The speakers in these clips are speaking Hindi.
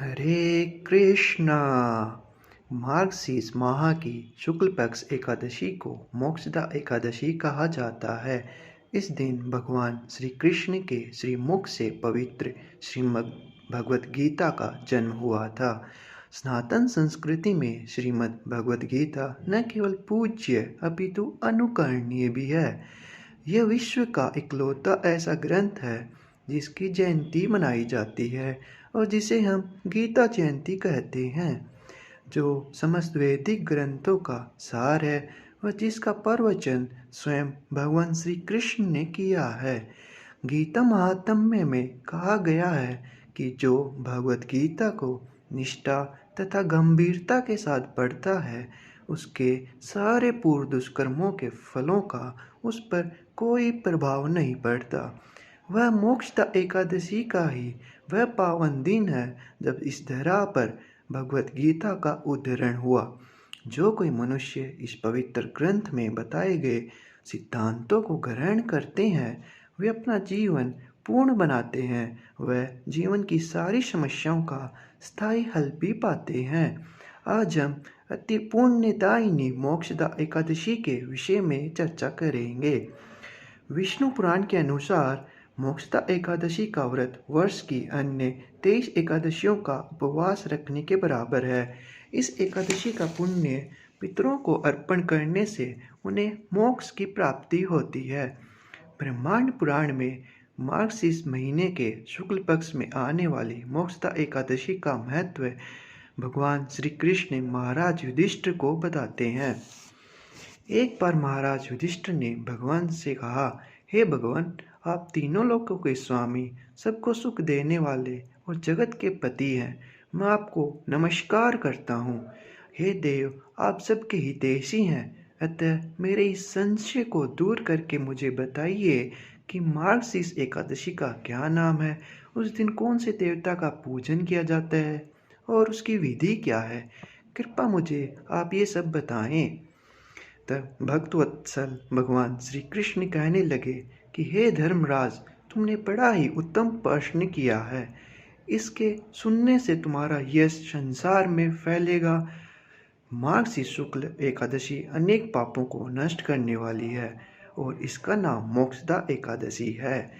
हरे कृष्णा। मार्गशीर्ष माह की शुक्ल पक्ष एकादशी को मोक्षदा एकादशी कहा जाता है। इस दिन भगवान श्री कृष्ण के श्रीमुख से पवित्र श्रीमद् भगवत गीता का जन्म हुआ था। सनातन संस्कृति में श्रीमद् भगवत गीता न केवल पूज्य अपितु अनुकरणीय भी है। यह विश्व का इकलौता ऐसा ग्रंथ है जिसकी जयंती मनाई जाती है और जिसे हम गीता जयंती कहते हैं, जो समस्त वैदिक ग्रंथों का सार है और जिसका प्रवचन स्वयं भगवान श्री कृष्ण ने किया है। गीता महात्म्य में कहा गया है कि जो भगवत गीता को निष्ठा तथा गंभीरता के साथ पढ़ता है, उसके सारे पूर्व दुष्कर्मों के फलों का उस पर कोई प्रभाव नहीं पड़ता। वह मोक्षदा एकादशी का ही वह पावन दिन है जब इस धरा पर भगवत गीता का उद्धरण हुआ। जो कोई मनुष्य इस पवित्र ग्रंथ में बताए गए सिद्धांतों को ग्रहण करते हैं, वे अपना जीवन पूर्ण बनाते हैं। वह जीवन की सारी समस्याओं का स्थायी हल भी पाते हैं। आज हम अति पुण्यदायिनी मोक्षदा एकादशी के विषय में चर्चा करेंगे। विष्णु पुराण के अनुसार मोक्षदा एकादशी का व्रत वर्ष की अन्य 23 एकादशियों का उपवास रखने के बराबर है। इस एकादशी का पुण्य पितरों को अर्पण करने से उन्हें मोक्ष की प्राप्ति होती है। ब्रह्मांड पुराण में मार्गशीर्ष महीने के शुक्ल पक्ष में आने वाली मोक्षदा एकादशी का महत्व भगवान श्री कृष्ण महाराज युधिष्ठिर को बताते हैं। एक बार महाराज युधिष्ठिर ने भगवान से कहा, हे भगवान, आप तीनों लोकों के स्वामी, सबको सुख देने वाले और जगत के पति हैं। मैं आपको नमस्कार करता हूँ। हे देव, आप सबके हितैषी हैं, अतः मेरे इस संशय को दूर करके मुझे बताइए कि मार्गशीर्ष एकादशी का क्या नाम है, उस दिन कौन से देवता का पूजन किया जाता है और उसकी विधि क्या है। कृपया मुझे आप ये सब बताएं। तब भक्तवत्सल भगवान श्री कृष्ण कहने लगे कि हे धर्मराज, तुमने बड़ा ही उत्तम प्रश्न किया है। इसके सुनने से तुम्हारा यश संसार में फैलेगा। मार्गशीर्ष शुक्ल एकादशी अनेक पापों को नष्ट करने वाली है और इसका नाम मोक्षदा एकादशी है।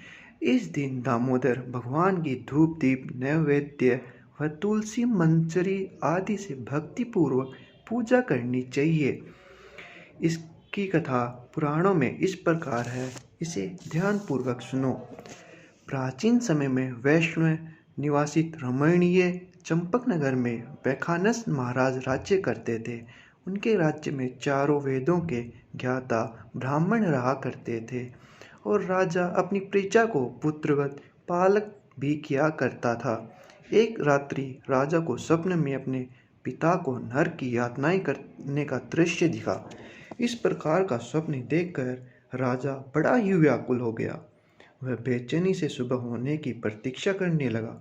इस दिन दामोदर भगवान की धूप दीप नैवेद्य व तुलसी मंजरी आदि से भक्तिपूर्वक पूजा करनी चाहिए। इसकी कथा पुराणों में इस प्रकार है, इसे ध्यानपूर्वक सुनो। प्राचीन समय में वैष्णव निवासित रमणीय चंपक नगर में वैखानस महाराज राज्य करते थे। उनके राज्य में चारों वेदों के ज्ञाता ब्राह्मण रहा करते थे और राजा अपनी प्रजा को पुत्रवत पालक भी किया करता था। एक रात्रि राजा को स्वप्न में अपने पिता को नरक की यातनाएं करने का दृश्य दिखा। इस प्रकार का स्वप्न देखकर राजा बड़ा ही व्याकुल हो गया। वह बेचैनी से सुबह होने की प्रतीक्षा करने लगा।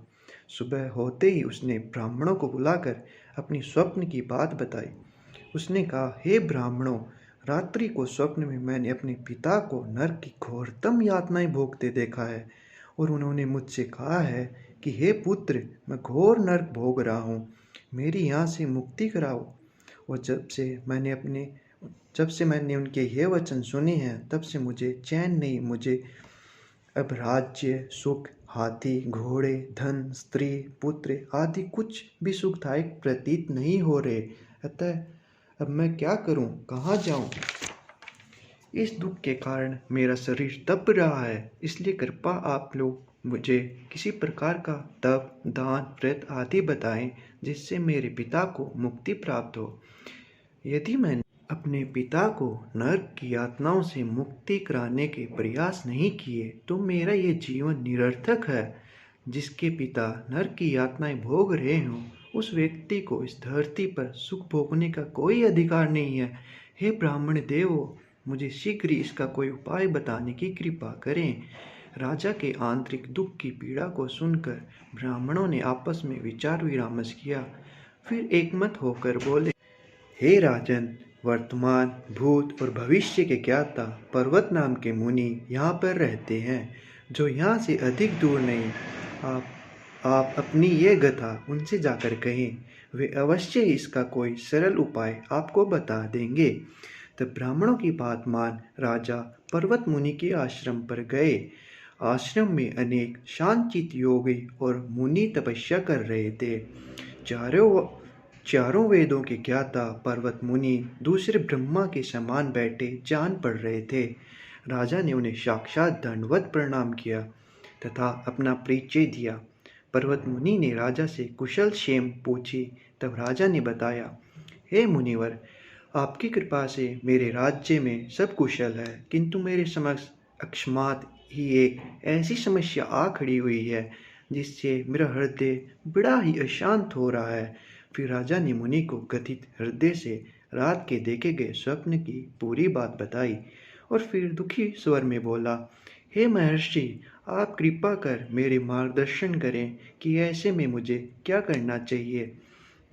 सुबह होते ही उसने ब्राह्मणों को बुलाकर अपनी स्वप्न की बात बताई। उसने कहा, हे ब्राह्मणों, रात्रि को स्वप्न में मैंने अपने पिता को नरक की घोरतम यातनाएं भोगते देखा है और उन्होंने मुझसे कहा है कि हे पुत्र, मैं घोर नरक भोग रहा हूँ, मेरी यहाँ से मुक्ति कराओ। और जब से मैंने उनके ये वचन सुने हैं, तब से मुझे चैन नहीं। मुझे अब राज्य, सुख, हाथी, घोड़े, धन, स्त्री, पुत्र आदि कुछ भी सुखदायक प्रतीत नहीं हो रहे। अतः अब मैं क्या करूं, कहाँ जाऊं? इस दुख के कारण मेरा शरीर तप रहा है। इसलिए कृपा आप लोग मुझे किसी प्रकार का तप, दान, व्रत आदि बताएं जिससे मेरे पिता को मुक्ति प्राप्त हो। यदि मैंने अपने पिता को नरक की यातनाओं से मुक्ति कराने के प्रयास नहीं किए तो मेरा ये जीवन निरर्थक है। जिसके पिता नरक की यातनाएं भोग रहे हों, उस व्यक्ति को इस धरती पर सुख भोगने का कोई अधिकार नहीं है। हे ब्राह्मण देवो, मुझे शीघ्र ही इसका कोई उपाय बताने की कृपा करें। राजा के आंतरिक दुख की पीड़ा को सुनकर ब्राह्मणों ने आपस में विचार विमर्श किया। फिर एकमत होकर बोले, हे राजन, वर्तमान, भूत और भविष्य के ज्ञाता पर्वत नाम के मुनि यहाँ पर रहते हैं, जो यहाँ से अधिक दूर नहीं। आप आप अपनी ये गाथा उनसे जाकर कहें, वे अवश्य इसका कोई सरल उपाय आपको बता देंगे। तब ब्राह्मणों की बात मान राजा पर्वत मुनि के आश्रम पर गए। आश्रम में अनेक शांतचित्त योगी और मुनि तपस्या कर रहे थे। चारों चारों वेदों के ज्ञाता पर्वत मुनि दूसरे ब्रह्मा के समान बैठे जान पड़ रहे थे। राजा ने उन्हें साक्षात दंडवत प्रणाम किया तथा अपना परिचय दिया। पर्वत मुनि ने राजा से कुशल क्षेम पूछी। तब राजा ने बताया, हे मुनिवर, आपकी कृपा से मेरे राज्य में सब कुशल है, किंतु मेरे समक्ष अकस्मात ही एक ऐसी समस्या आ खड़ी हुई है जिससे मेरा हृदय बड़ा ही अशांत हो रहा है। फिर राजा ने मुनि को गथित हृदय से रात के देखे गए स्वप्न की पूरी बात बताई और फिर दुखी स्वर में बोला, हे महर्षि, आप कृपा कर मेरे मार्गदर्शन करें कि ऐसे में मुझे क्या करना चाहिए,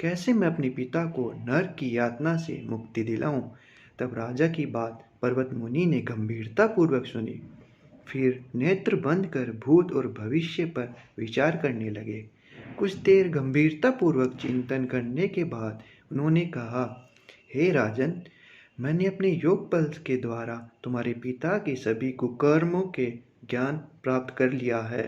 कैसे मैं अपने पिता को नरक की यातना से मुक्ति दिलाऊं। तब राजा की बात पर्वत मुनि ने गंभीरता पूर्वक सुनी। फिर नेत्र बंद कर भूत और भविष्य पर विचार करने लगे। कुछ देर गंभीरता पूर्वक चिंतन करने के बाद उन्होंने कहा, हे राजन, मैंने अपने योग बल के द्वारा तुम्हारे पिता के सभी कुकर्मों के ज्ञान प्राप्त कर लिया है।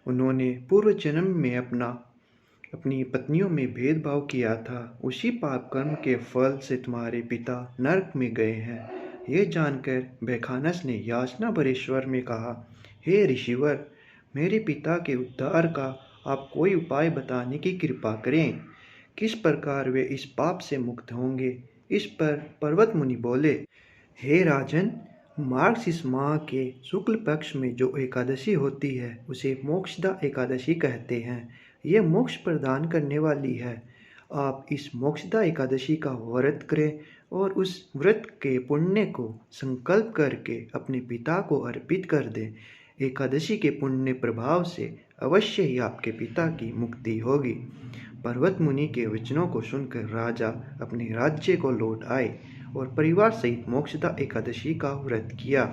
उन्होंने पूर्व जन्म में अपनी पत्नियों में भेदभाव किया था। उसी पाप कर्म के फल से तुम्हारे पिता नरक में गए हैं। ये जानकर बैखानस ने याचना भरे स्वर में कहा, हे ऋषिवर, मेरे पिता के उद्धार का आप कोई उपाय बताने की कृपा करें। किस प्रकार वे इस पाप से मुक्त होंगे। इस पर पर्वत मुनि बोले, हे राजन, मार्गशीर्ष माह के शुक्ल पक्ष में जो एकादशी होती है उसे मोक्षदा एकादशी कहते हैं। यह मोक्ष प्रदान करने वाली है। आप इस मोक्षदा एकादशी का व्रत करें और उस व्रत के पुण्य को संकल्प करके अपने पिता को अर्पित कर दें। एकादशी के पुण्य प्रभाव से अवश्य ही आपके पिता की मुक्ति होगी। पर्वत मुनि के वचनों को सुनकर राजा अपने राज्य को लौट आए और परिवार सहित मोक्षदा एकादशी का व्रत किया।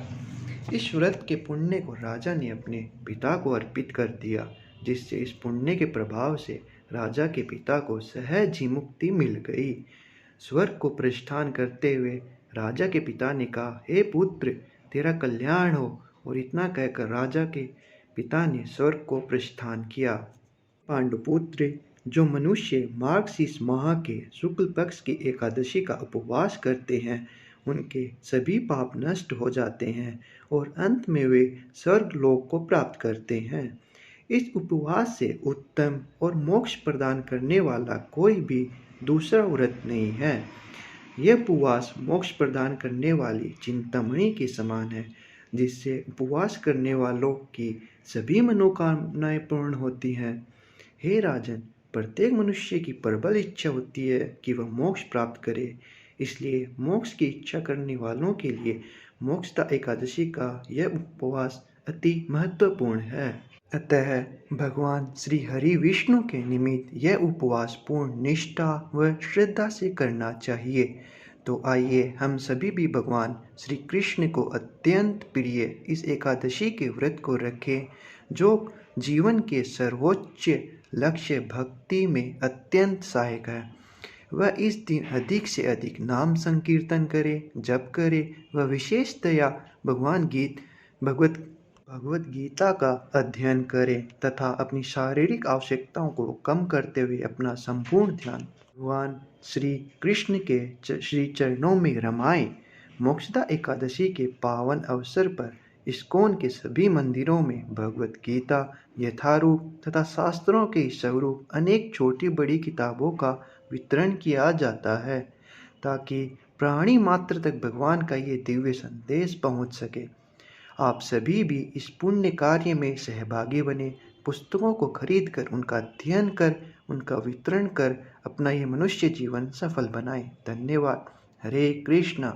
इस व्रत के पुण्य को राजा ने अपने पिता को अर्पित कर दिया, जिससे इस पुण्य के प्रभाव से राजा के पिता को सहज ही मुक्ति मिल गई। स्वर्ग को प्रस्थान करते हुए राजा के पिता ने कहा, हे पुत्र, तेरा कल्याण हो। और इतना कहकर राजा के पिता ने स्वर्ग को प्रस्थान किया। पांडुपुत्र, जो मनुष्य मार्गशीर्ष माह के शुक्ल पक्ष की एकादशी का उपवास करते हैं, उनके सभी पाप नष्ट हो जाते हैं और अंत में वे स्वर्ग लोक को प्राप्त करते हैं। इस उपवास से उत्तम और मोक्ष प्रदान करने वाला कोई भी दूसरा व्रत नहीं है। यह उपवास मोक्ष प्रदान करने वाली चिंतामणि के समान है, जिससे उपवास करने वालों की सभी मनोकामनाएं पूर्ण होती हैं। हे राजन, प्रत्येक मनुष्य की प्रबल इच्छा होती है कि वह मोक्ष प्राप्त करे। इसलिए मोक्ष की इच्छा करने वालों के लिए मोक्षदा एकादशी का यह उपवास अति महत्वपूर्ण है। अतः भगवान श्री हरि विष्णु के निमित्त यह उपवास पूर्ण निष्ठा व श्रद्धा से करना चाहिए। तो आइए हम सभी भी भगवान श्री कृष्ण को अत्यंत प्रिय इस एकादशी के व्रत को रखें, जो जीवन के सर्वोच्च लक्ष्य भक्ति में अत्यंत सहायक है। वह इस दिन अधिक से अधिक नाम संकीर्तन करे, जप करे व विशेषतया भगवत गीता का अध्ययन करें तथा अपनी शारीरिक आवश्यकताओं को कम करते हुए अपना संपूर्ण ध्यान भगवान श्री कृष्ण के श्री चरणों में रमाएं। मोक्षदा एकादशी के पावन अवसर पर इस्कॉन के सभी मंदिरों में भगवत गीता यथारूप तथा शास्त्रों के स्वरूप अनेक छोटी बड़ी किताबों का वितरण किया जाता है, ताकि प्राणी मात्र तक भगवान का ये दिव्य संदेश पहुंच सके। आप सभी भी इस पुण्य कार्य में सहभागी बने। पुस्तकों को खरीद कर उनका अध्ययन कर उनका वितरण कर अपना ये मनुष्य जीवन सफल बनाएं। धन्यवाद। हरे कृष्णा।